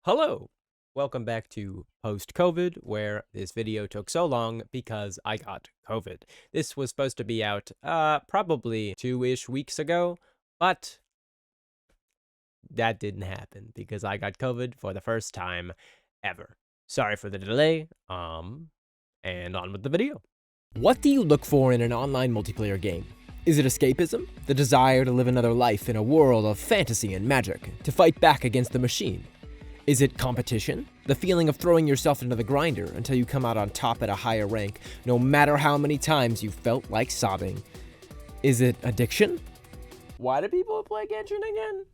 Hello! Welcome back to Post-COVID, where this video took so long because I got COVID. This was supposed to be out, probably 2-ish weeks ago, but that didn't happen because I got COVID for the first time ever. Sorry for the delay, and on with the video. What do you look for in an online multiplayer game? Is it escapism? The desire to live another life in a world of fantasy and magic, to fight back against the machine? Is it competition? The feeling of throwing yourself into the grinder until you come out on top at a higher rank, no matter how many times you felt like sobbing. Is it addiction? Why do people play Genshin again?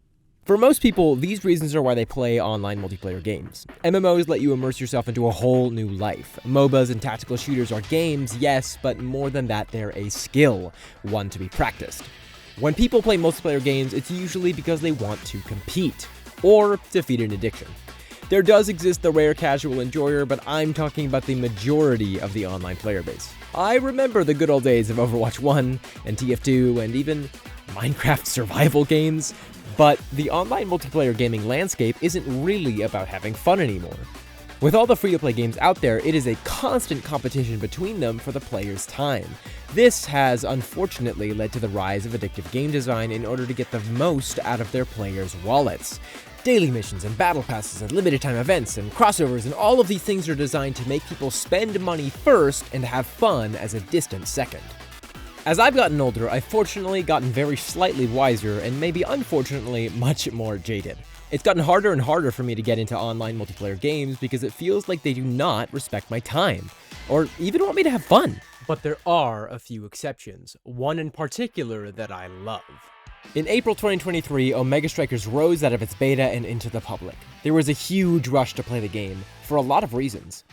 For most people, these reasons are why they play online multiplayer games. MMOs let you immerse yourself into a whole new life. MOBAs and tactical shooters are games, yes, but more than that, they're a skill, one to be practiced. When people play multiplayer games, it's usually because they want to compete, or defeat an addiction. There does exist the rare casual enjoyer, but I'm talking about the majority of the online player base. I remember the good old days of Overwatch 1 and TF2 and even Minecraft survival games, but the online multiplayer gaming landscape isn't really about having fun anymore. With all the free-to-play games out there, it is a constant competition between them for the player's time. This has unfortunately led to the rise of addictive game design in order to get the most out of their players' wallets. Daily missions and battle passes and limited time events and crossovers and all of these things are designed to make people spend money first and have fun as a distant second. As I've gotten older, I've fortunately gotten very slightly wiser and maybe unfortunately much more jaded. It's gotten harder and harder for me to get into online multiplayer games because it feels like they do not respect my time, or even want me to have fun. But there are a few exceptions, one in particular that I love. In April 2023, Omega Strikers rose out of its beta and into the public. There was a huge rush to play the game, for a lot of reasons.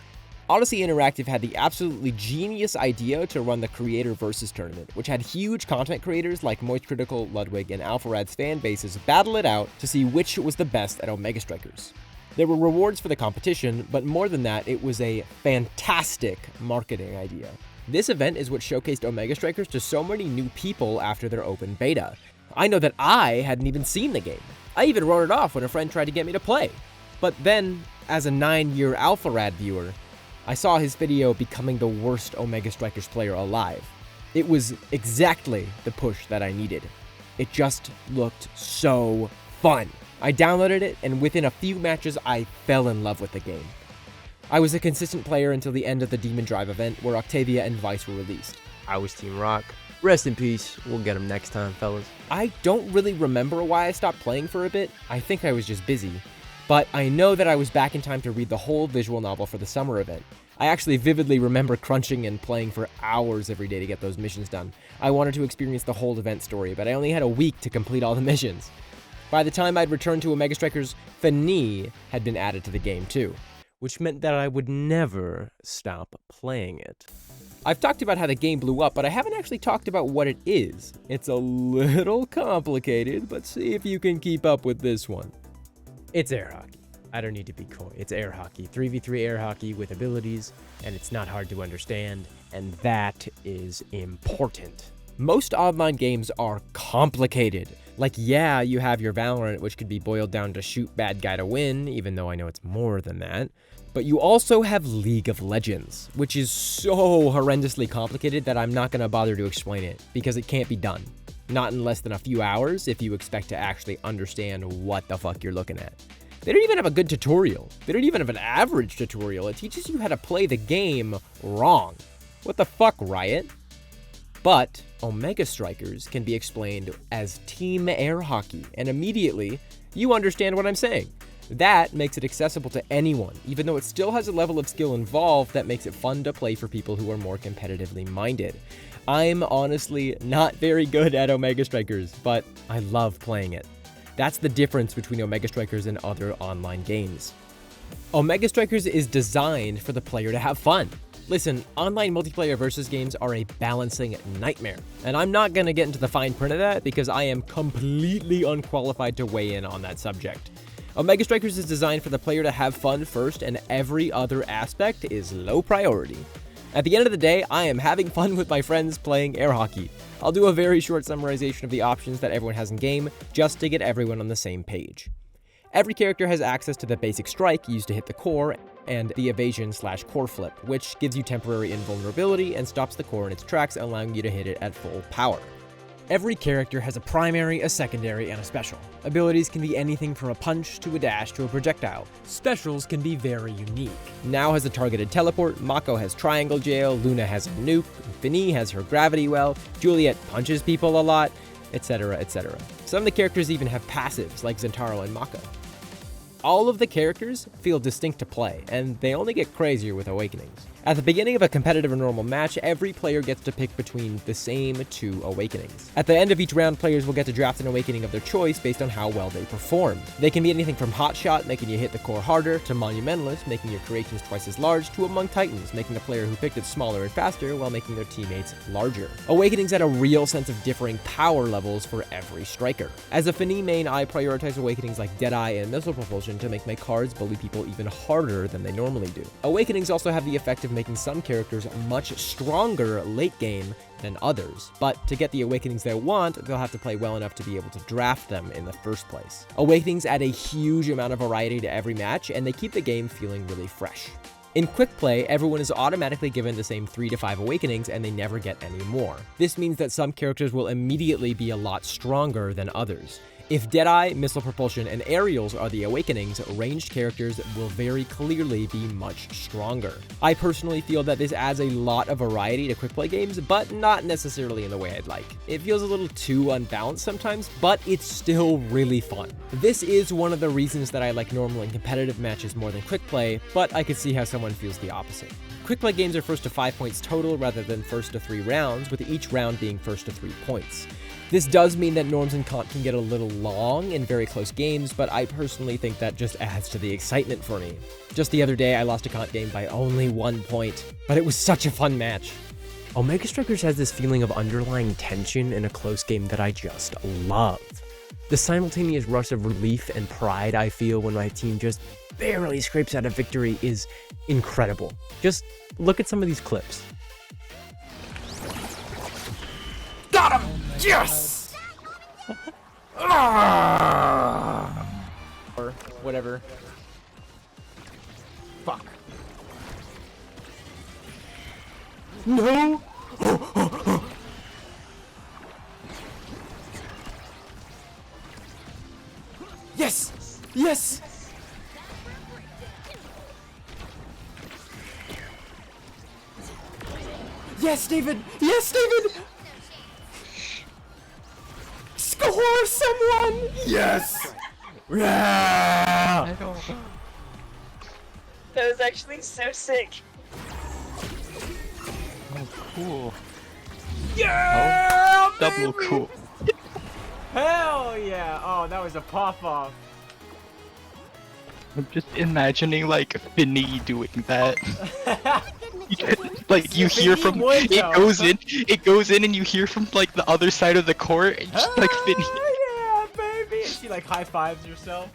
Odyssey Interactive had the absolutely genius idea to run the Creator Versus tournament, which had huge content creators like Moist Critical, Ludwig, and Alpharad's fan bases battle it out to see which was the best at Omega Strikers. There were rewards for the competition, but more than that, it was a fantastic marketing idea. This event is what showcased Omega Strikers to so many new people after their open beta. I know that I hadn't even seen the game. I even wrote it off when a friend tried to get me to play. But then, as a 9-year Alpharad viewer, I saw his video becoming the worst Omega Strikers player alive. It was exactly the push that I needed. It just looked so fun. I downloaded it, and within a few matches, I fell in love with the game. I was a consistent player until the end of the Demon Drive event, where Octavia and Vice were released. I was Team Rock. Rest in peace. We'll get him next time, fellas. I don't really remember why I stopped playing for a bit. I think I was just busy. But I know that I was back in time to read the whole visual novel for the summer event. I actually vividly remember crunching and playing for hours every day to get those missions done. I wanted to experience the whole event story, but I only had a week to complete all the missions. By the time I'd returned to Omega Strikers, Fani had been added to the game too, which meant that I would never stop playing it. I've talked about how the game blew up, but I haven't actually talked about what it is. It's a little complicated, but see if you can keep up with this one. It's air hockey. I don't need to be coy. It's air hockey. 3v3 air hockey with abilities, and it's not hard to understand, and that is important. Most online games are complicated. Like, yeah, you have your Valorant, which could be boiled down to shoot bad guy to win, even though I know it's more than that. But you also have League of Legends, which is so horrendously complicated that I'm not going to bother to explain it, because it can't be done. Not in less than a few hours if you expect to actually understand what the fuck you're looking at. They don't even have a good tutorial. They don't even have an average tutorial. It teaches you how to play the game wrong. What the fuck, Riot? But Omega Strikers can be explained as team air hockey, and immediately you understand what I'm saying. That makes it accessible to anyone, even though it still has a level of skill involved that makes it fun to play for people who are more competitively minded. I'm honestly not very good at Omega Strikers, but I love playing it. That's the difference between Omega Strikers and other online games. Omega Strikers is designed for the player to have fun. Listen, online multiplayer versus games are a balancing nightmare, and I'm not going to get into the fine print of that because I am completely unqualified to weigh in on that subject. Omega Strikers is designed for the player to have fun first, and every other aspect is low priority. At the end of the day, I am having fun with my friends playing air hockey. I'll do a very short summarization of the options that everyone has in game, just to get everyone on the same page. Every character has access to the basic strike used to hit the core, and the evasion/core flip, which gives you temporary invulnerability and stops the core in its tracks, allowing you to hit it at full power. Every character has a primary, a secondary, and a special. Abilities can be anything from a punch to a dash to a projectile. Specials can be very unique. Now has a targeted teleport, Mako has triangle jail, Luna has a nuke, Finny has her gravity well, Juliet punches people a lot, etc, etc. Some of the characters even have passives, like Zentaro and Mako. All of the characters feel distinct to play, and they only get crazier with Awakenings. At the beginning of a competitive or normal match, every player gets to pick between the same 2 Awakenings. At the end of each round, players will get to draft an Awakening of their choice based on how well they performed. They can be anything from Hot Shot, making you hit the core harder, to Monumentalist, making your creations twice as large, to Among Titans, making the player who picked it smaller and faster while making their teammates larger. Awakenings add a real sense of differing power levels for every striker. As a Finny main, I prioritize Awakenings like Deadeye and Missile Propulsion to make my cards bully people even harder than they normally do. Awakenings also have the effect of making some characters much stronger late game than others, but to get the Awakenings they want, they'll have to play well enough to be able to draft them in the first place. Awakenings add a huge amount of variety to every match, and they keep the game feeling really fresh. In Quick Play, everyone is automatically given the same 3 to 5 Awakenings, and they never get any more. This means that some characters will immediately be a lot stronger than others. If Deadeye, Missile Propulsion, and Aerials are the Awakenings, ranged characters will very clearly be much stronger. I personally feel that this adds a lot of variety to quick play games, but not necessarily in the way I'd like. It feels a little too unbalanced sometimes, but it's still really fun. This is one of the reasons that I like normal and competitive matches more than quick play, but I could see how someone feels the opposite. Quick play games are first to 5 points total rather than first to 3 rounds, with each round being first to 3 points. This does mean that norms and cont can get a little long in very close games, but I personally think that just adds to the excitement for me. Just the other day, I lost a cont game by only 1 point, but it was such a fun match. Omega Strikers has this feeling of underlying tension in a close game that I just love. The simultaneous rush of relief and pride I feel when my team just barely scrapes out a victory is incredible. Just look at some of these clips. Got him! Yes! Or whatever. Fuck. No! Yes! Yes! Yes, David! Yes, David! Score someone! Yes! Yeah! That was actually so sick. Oh, cool. Yeah! Oh, double cool. Hell yeah! Oh, that was a pop-off. I'm just imagining like Finny doing that. Like you hear from it goes in and you hear from like the other side of the court and just like Finny. Yeah, baby! And she like high-fives herself.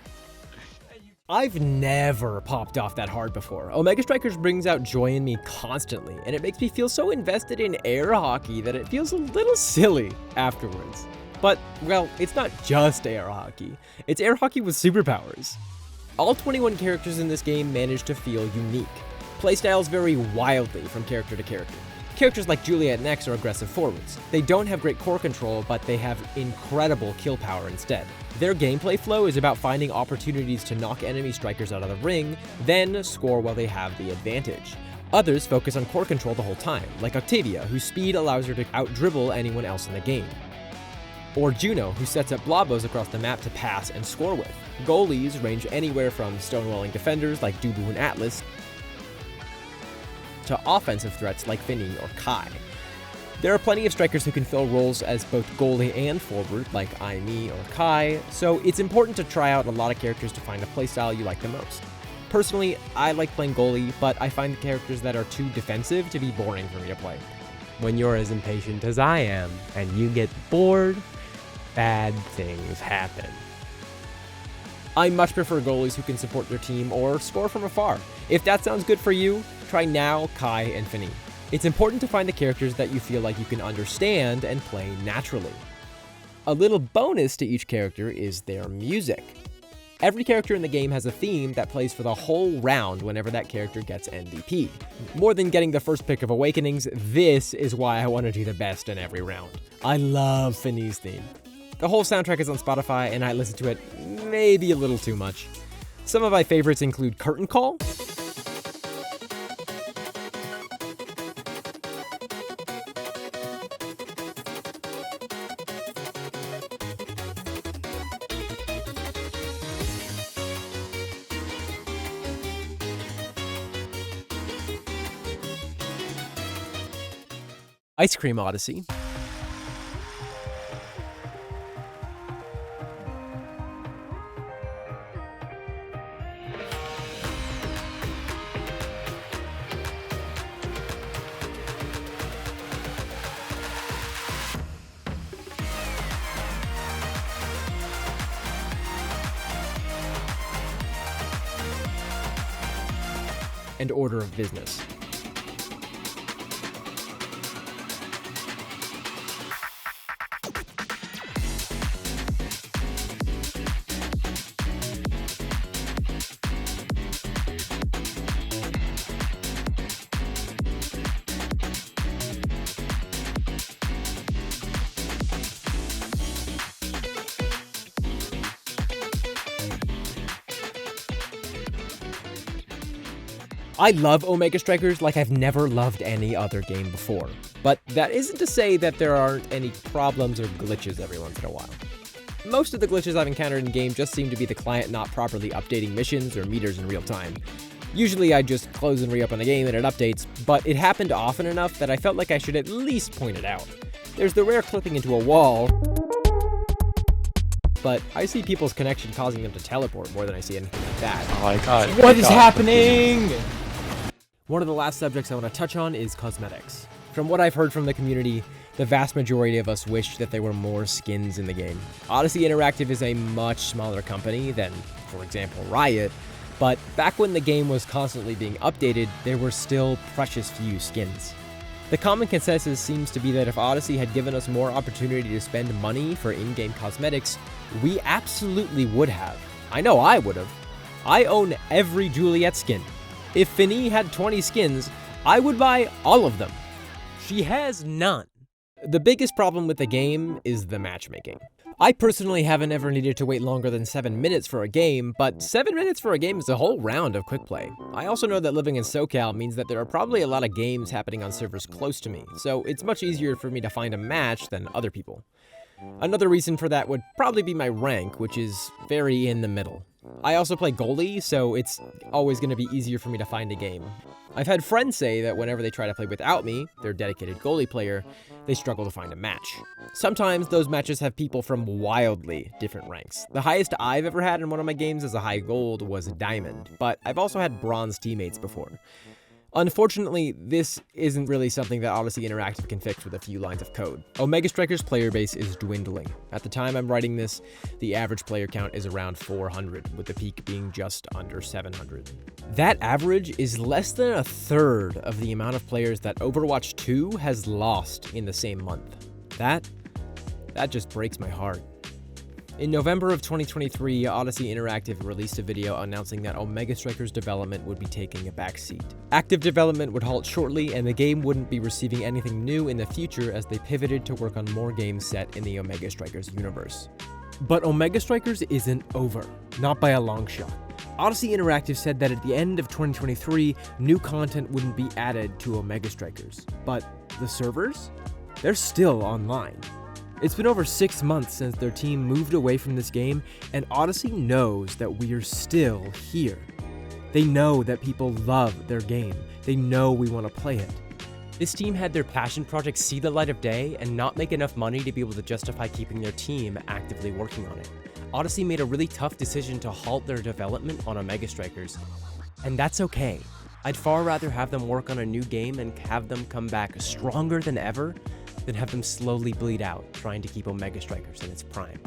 I've never popped off that hard before. Omega Strikers brings out joy in me constantly, and it makes me feel so invested in air hockey that it feels a little silly afterwards. But, well, it's not just air hockey. It's air hockey with superpowers. All 21 characters in this game manage to feel unique. Playstyles vary wildly from character to character. Characters like Juliet and X are aggressive forwards. They don't have great core control, but they have incredible kill power instead. Their gameplay flow is about finding opportunities to knock enemy strikers out of the ring, then score while they have the advantage. Others focus on core control the whole time, like Octavia, whose speed allows her to out-dribble anyone else in the game. Or Juno, who sets up blobos across the map to pass and score with. Goalies range anywhere from stonewalling defenders like Dubu and Atlas to offensive threats like Finny or Kai. There are plenty of strikers who can fill roles as both goalie and forward, like Aimi or Kai, so it's important to try out a lot of characters to find a playstyle you like the most. Personally, I like playing goalie, but I find the characters that are too defensive to be boring for me to play. When you're as impatient as I am, and you get bored, bad things happen. I much prefer goalies who can support their team or score from afar. If that sounds good for you, try Now, Kai, and Finny. It's important to find the characters that you feel like you can understand and play naturally. A little bonus to each character is their music. Every character in the game has a theme that plays for the whole round whenever that character gets MVP. More than getting the first pick of Awakenings, this is why I want to do the best in every round. I love Finney's theme. The whole soundtrack is on Spotify, and I listen to it maybe a little too much. Some of my favorites include Curtain Call, Ice Cream Odyssey, and Order of Business. I love Omega Strikers like I've never loved any other game before, but that isn't to say that there aren't any problems or glitches every once in a while. Most of the glitches I've encountered in game just seem to be the client not properly updating missions or meters in real time. Usually I just close and reopen the game and it updates, but it happened often enough that I felt like I should at least point it out. There's the rare clipping into a wall, but I see people's connection causing them to teleport more than I see anything like that. Oh my god. What is happening? One of the last subjects I want to touch on is cosmetics. From what I've heard from the community, the vast majority of us wish that there were more skins in the game. Odyssey Interactive is a much smaller company than, for example, Riot, but back when the game was constantly being updated, there were still precious few skins. The common consensus seems to be that if Odyssey had given us more opportunity to spend money for in-game cosmetics, we absolutely would have. I know I would have. I own every Juliet skin. If Finney had 20 skins, I would buy all of them. She has none. The biggest problem with the game is the matchmaking. I personally haven't ever needed to wait longer than 7 minutes for a game, but 7 minutes for a game is a whole round of quick play. I also know that living in SoCal means that there are probably a lot of games happening on servers close to me, so it's much easier for me to find a match than other people. Another reason for that would probably be my rank, which is very in the middle. I also play goalie, so it's always going to be easier for me to find a game. I've had friends say that whenever they try to play without me, their dedicated goalie player, they struggle to find a match. Sometimes those matches have people from wildly different ranks. The highest I've ever had in one of my games as a high gold was diamond, but I've also had bronze teammates before. Unfortunately, this isn't really something that Odyssey Interactive can fix with a few lines of code. Omega Strikers' player base is dwindling. At the time I'm writing this, the average player count is around 400, with the peak being just under 700. That average is less than a third of the amount of players that Overwatch 2 has lost in the same month. That just breaks my heart. In November of 2023, Odyssey Interactive released a video announcing that Omega Strikers development would be taking a backseat. Active development would halt shortly, and the game wouldn't be receiving anything new in the future as they pivoted to work on more games set in the Omega Strikers universe. But Omega Strikers isn't over, not by a long shot. Odyssey Interactive said that at the end of 2023, new content wouldn't be added to Omega Strikers. But the servers? They're still online. It's been over 6 months since their team moved away from this game, and Odyssey knows that we're still here. They know that people love their game. They know we want to play it. This team had their passion project see the light of day and not make enough money to be able to justify keeping their team actively working on it. Odyssey made a really tough decision to halt their development on Omega Strikers, and that's okay. I'd far rather have them work on a new game and have them come back stronger than ever than have them slowly bleed out trying to keep Omega Strikers in its prime.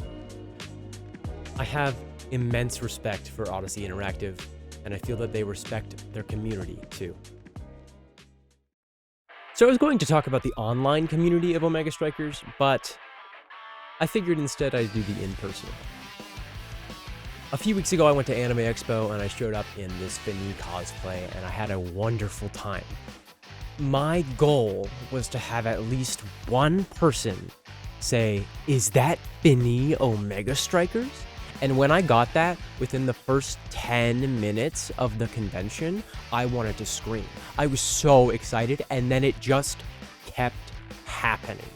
I have immense respect for Odyssey Interactive, and I feel that they respect their community too. So I was going to talk about the online community of Omega Strikers, but I figured instead I'd do the in-person. A few weeks ago, I went to Anime Expo and I showed up in this Finny cosplay and I had a wonderful time. My goal was to have at least one person say, "Is that Finny Omega Strikers?" And when I got that, within the first 10 minutes of the convention, I wanted to scream. I was so excited, and then it just kept happening.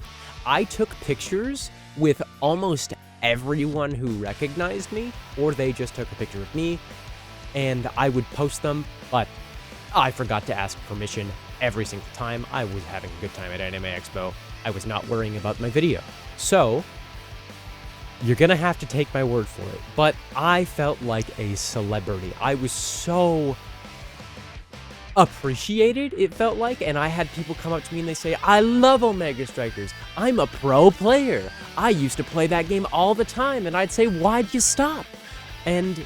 I took pictures with almost everyone who recognized me, or they just took a picture of me, and I would post them, but I forgot to ask permission every single time. I was having a good time at Anime Expo. I was not worrying about my video. So, you're gonna have to take my word for it, but I felt like a celebrity. I was so appreciated, it felt like, and I had people come up to me and they say, "I love Omega Strikers. I'm a pro player. I used to play that game all the time," and I'd say, "Why'd you stop?" And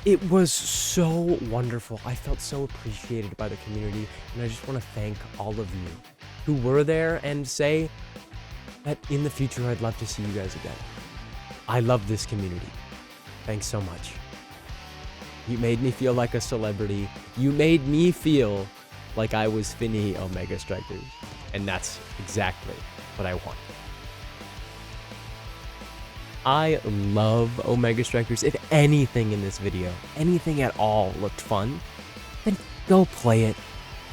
it was so wonderful. I felt so appreciated by the community, and I just want to thank all of you who were there and say that in the future I'd love to see you guys again. I love this community. Thanks so much. You made me feel like a celebrity. You made me feel like I was Finny Omega Strikers, and that's exactly what I want. I love Omega Strikers. If anything in this video, anything at all looked fun, then go play it,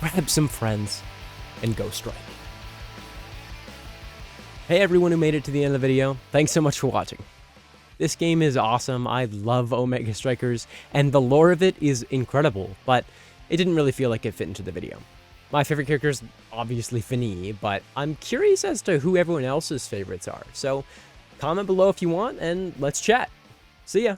grab some friends, and go strike. Hey everyone who made it to the end of the video, thanks so much for watching. This game is awesome, I love Omega Strikers, and the lore of it is incredible, but it didn't really feel like it fit into the video. My favorite character is obviously Finny, but I'm curious as to who everyone else's favorites are, so comment below if you want, and let's chat. See ya!